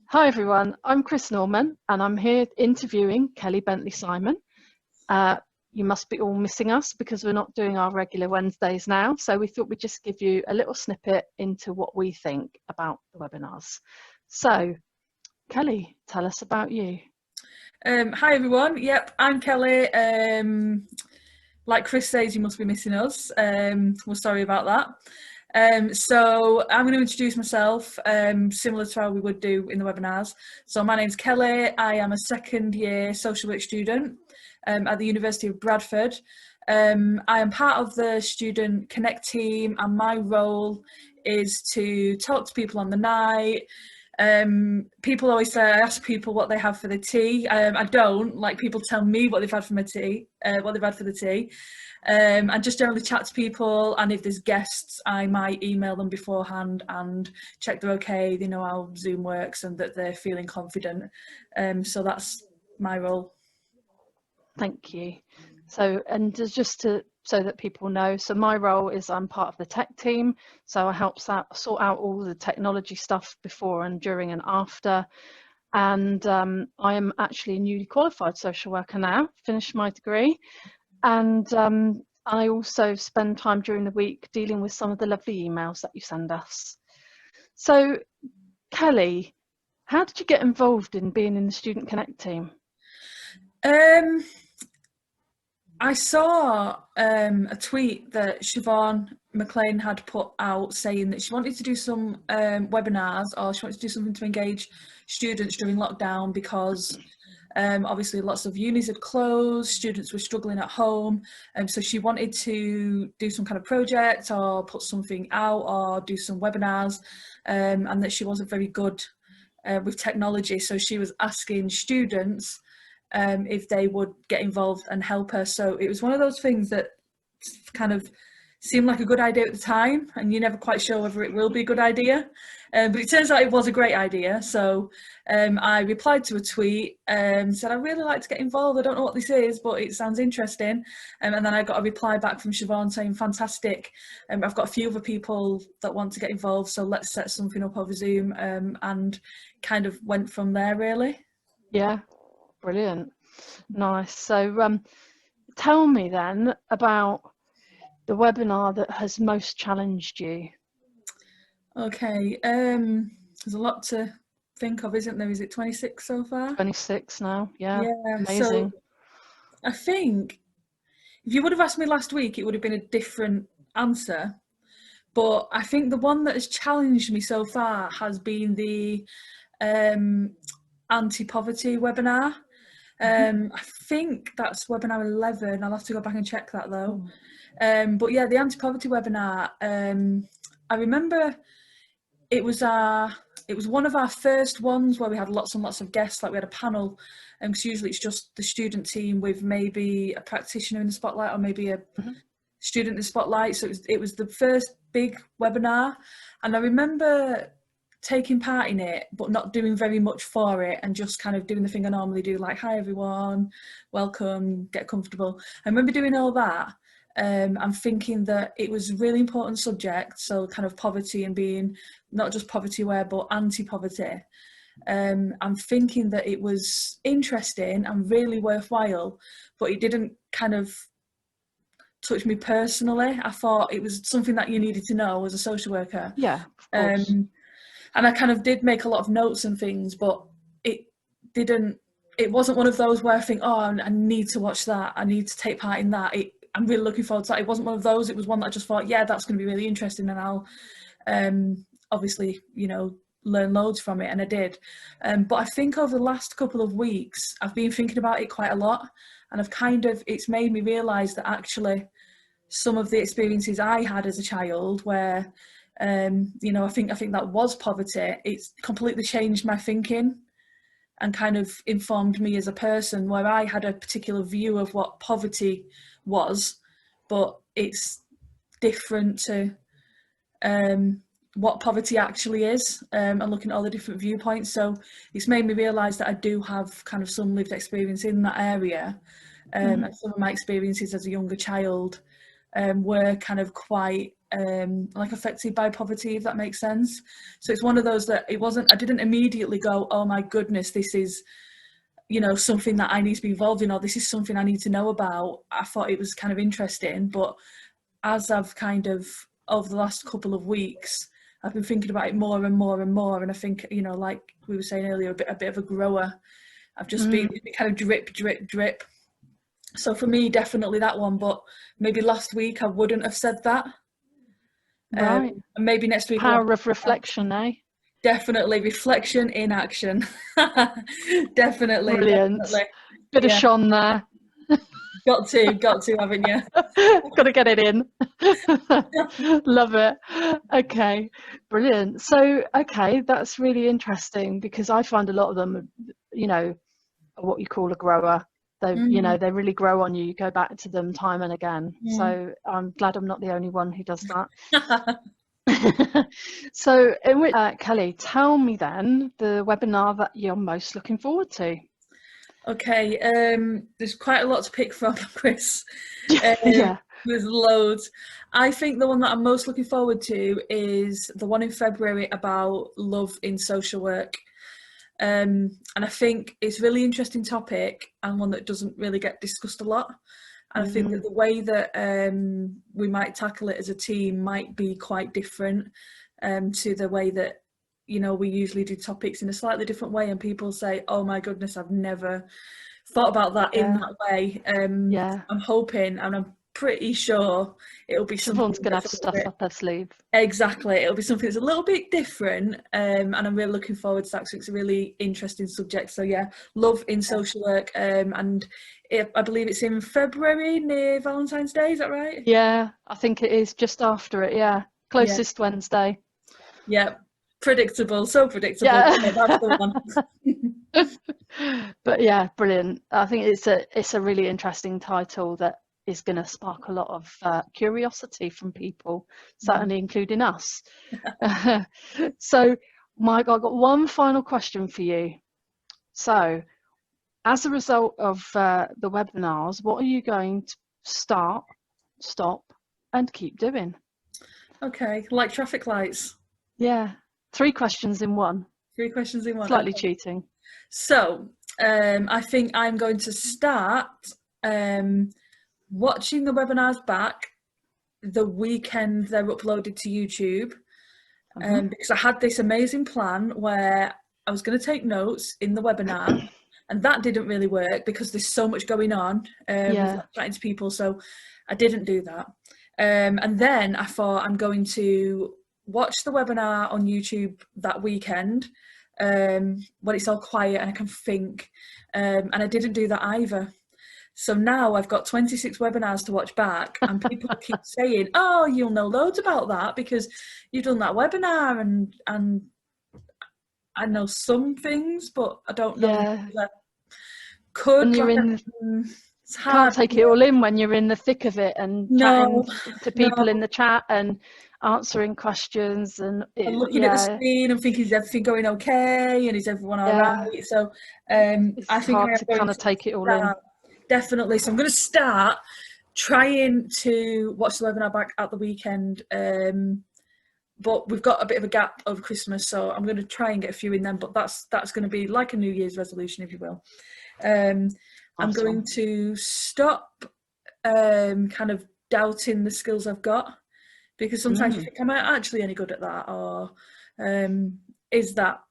Hi everyone, I'm Chris Norman and I'm here interviewing Kelly Bentley Simon. Uh, you must be all missing us because we're not doing our regular Wednesdays now, so we thought we'd just give you a little snippet into what we think about the webinars. So, Kelly, tell us about you. Hi everyone. Yep, I'm Kelly. Like Chris says, you must be missing us. We're sorry about that. So I'm going to introduce myself, similar to how we would do in the webinars. So my name's Kelly. I am a second year social work student at the University of Bradford. I am part of the Student Connect team, and my role is to talk to people on the night. People always say, I ask people what they have for the tea. I don't. Like, people tell me what they've had for my tea, what they've had for the tea. And just generally chat to people, and if there's guests, I might email them beforehand and check they're okay, they know how Zoom works and that they're feeling confident. So that's my role. Thank you. So, and just to so that people know, so my role is I'm part of the tech team, so I help sort out all the technology stuff before and during and after. And I am actually a newly qualified social worker now, finished my degree. And I also spend time during the week dealing with some of the lovely emails that you send us. So, Kelly, how did you get involved in being in the Student Connect team? I saw a tweet that Siobhan McLean had put out saying that she wanted to do some webinars, or she wanted to do something to engage students during lockdown because obviously lots of unis had closed, students were struggling at home, so she wanted to do some kind of project or put something out or do some webinars, and that she wasn't very good with technology, so she was asking students if they would get involved and help her. So it was one of those things that kind of seemed like a good idea at the time, and you're never quite sure whether it will be a good idea. But it turns out it was a great idea. So I replied to a tweet and said, I'd really like to get involved. I don't know what this is, but it sounds interesting. And then I got a reply back from Siobhan saying, fantastic. I've got a few other people that want to get involved, so let's set something up over Zoom, and kind of went from there, really. Yeah, brilliant. Nice. So tell me then about the webinar that has most challenged you. Okay, there's a lot to think of, isn't there? Is it 26 so far? 26 now. Yeah, Yeah, so amazing. I think if you would have asked me last week, it would have been a different answer. But I think the one that has challenged me so far has been the um, anti-poverty webinar. I think that's webinar 11. I'll have to go back and check that though. But yeah, the anti-poverty webinar, I remember it was one of our first ones where we had lots and lots of guests. Like, we had a panel, and because usually it's just the student team with maybe a practitioner in the spotlight or maybe a student in the spotlight. So it was the first big webinar, and I remember taking part in it but not doing very much for it, and just kind of doing the thing I normally do, like, hi everyone, welcome, get comfortable. I remember doing all that. I'm thinking that it was a really important subject, so kind of poverty and being not just poverty aware but anti-poverty. I'm thinking that it was interesting and really worthwhile, but it didn't kind of touch me personally. I thought it was something that you needed to know as a social worker. Yeah, of course. And I kind of did make a lot of notes and things, but it didn't, it wasn't one of those where I think, oh, I need to watch that, I need to take part in that. I'm really looking forward to that. It wasn't one of those. It was one that I just thought, yeah, that's going to be really interesting, and I'll obviously, learn loads from it, and I did. But I think over the last couple of weeks, I've been thinking about it quite a lot, and it's made me realise that actually some of the experiences I had as a child where, I think that was poverty, it's completely changed my thinking and kind of informed me as a person, where I had a particular view of what poverty was, but it's different to what poverty actually is, and looking at all the different viewpoints. So it's made me realise that I do have kind of some lived experience in that area, and some of my experiences as a younger child were kind of quite like affected by poverty, if that makes sense. So it's one of those that I didn't immediately go, oh my goodness, this is, you know, something that I need to be involved in, or this is something I need to know about. I thought it was kind of interesting, but as I've kind of, over the last couple of weeks, I've been thinking about it more and more and more, and I think, you know, like we were saying earlier, a bit of a grower. I've just been kind of drip, drip, drip. So for me, definitely that one, but maybe last week I wouldn't have said that. Right. And maybe next week. Power of reflection, eh? Definitely reflection in action. Definitely. Brilliant. Definitely. Bit of Sean there. Got to, haven't you? Got to get it in. Love it. Okay, brilliant. So, okay, that's really interesting, because I find a lot of them, you know, are what you call a grower. They, you know, they really grow on you. You go back to them time and again. So I'm glad I'm not the only one who does that. So, Kelly, tell me then the webinar that you're most looking forward to. Okay, there's quite a lot to pick from, Chris. Yeah. There's loads. I think the one that I'm most looking forward to is the one in February about love in social work. And I think it's a really interesting topic, and one that doesn't really get discussed a lot. And I think that the way that we might tackle it as a team might be quite different to the way that, you know, we usually do topics in a slightly different way, and people say, oh my goodness, I've never thought about that in that way. I'm hoping, and I'm pretty sure it'll be something. Someone's gonna have stuff up their sleeve. Exactly, it'll be something that's a little bit different, and I'm really looking forward to that, because it's a really interesting subject. So yeah, love in social work, and I believe it's in February near Valentine's Day, is that right? Yeah, I think it is just after it. Yeah, closest Wednesday. Yeah, predictable, so predictable. Yeah. That's the one. But yeah, brilliant. I think it's a really interesting title that is going to spark a lot of curiosity from people, certainly including us. So, Mike, I've got one final question for you. So, as a result of the webinars, what are you going to start, stop, and keep doing? Okay, like traffic lights. Yeah, 3 questions in one. 3 questions in one. Slightly cheating. So, I think I'm going to start watching the webinars back the weekend they're uploaded to YouTube, because I had this amazing plan where I was going to take notes in the webinar, and that didn't really work because there's so much going on with chatting to people, so I didn't do that. And then I thought I'm going to watch the webinar on YouTube that weekend when it's all quiet and I can think, and I didn't do that either. So now I've got 26 webinars to watch back, and people keep saying, oh, you'll know loads about that because you've done that webinar, and I know some things, but I don't know. Could, you're it's hard. Can't take it all in when you're in the thick of it and chatting to people in the chat and answering questions and looking at the screen and thinking, is everything going okay, and is everyone all right? So it's I think hard to kind of take it all in. Definitely. So I'm going to start trying to watch the webinar back at the weekend, but we've got a bit of a gap over Christmas, so I'm going to try and get a few in then, but that's going to be like a New Year's resolution, if you will. I'm going to stop kind of doubting the skills I've got, because sometimes you think, am I actually any good at that, or is that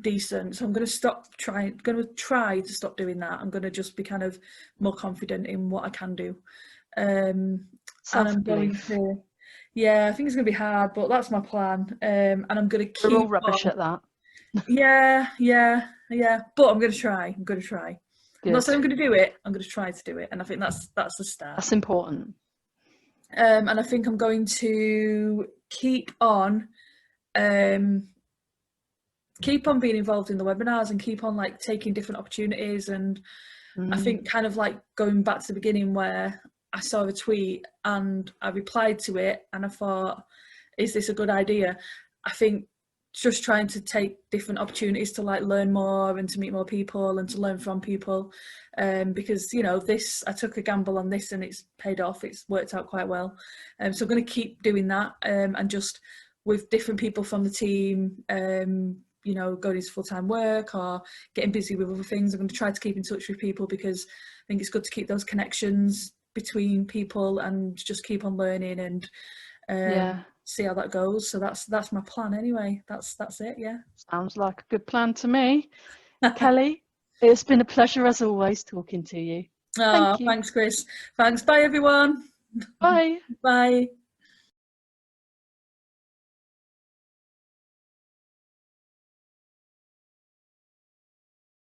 decent? So I'm going to try to stop doing that. I'm going to just be kind of more confident in what I can do. And I'm going to, I think it's going to be hard, but that's my plan. And I'm going to keep. We're all rubbish at that. Yeah. But I'm going to try. Good. I'm not saying I'm going to do it. I'm going to try to do it, and I think that's the start. That's important. And I think I'm going to keep on being involved in the webinars and keep on like taking different opportunities. And I think kind of like going back to the beginning where I saw a tweet and I replied to it and I thought, is this a good idea? I think just trying to take different opportunities to like learn more and to meet more people and to learn from people, because you know, this, I took a gamble on this and it's paid off, it's worked out quite well, so I'm going to keep doing that, and just with different people from the team, you know, going into full-time work or getting busy with other things. I'm going to try to keep in touch with people, because I think it's good to keep those connections between people and just keep on learning and see how that goes. So that's my plan anyway. That's it. Yeah. Sounds like a good plan to me. Kelly, it's been a pleasure as always talking to you. Oh, Thank you. thanks, Chris. Thanks. Bye, everyone. Bye. Bye.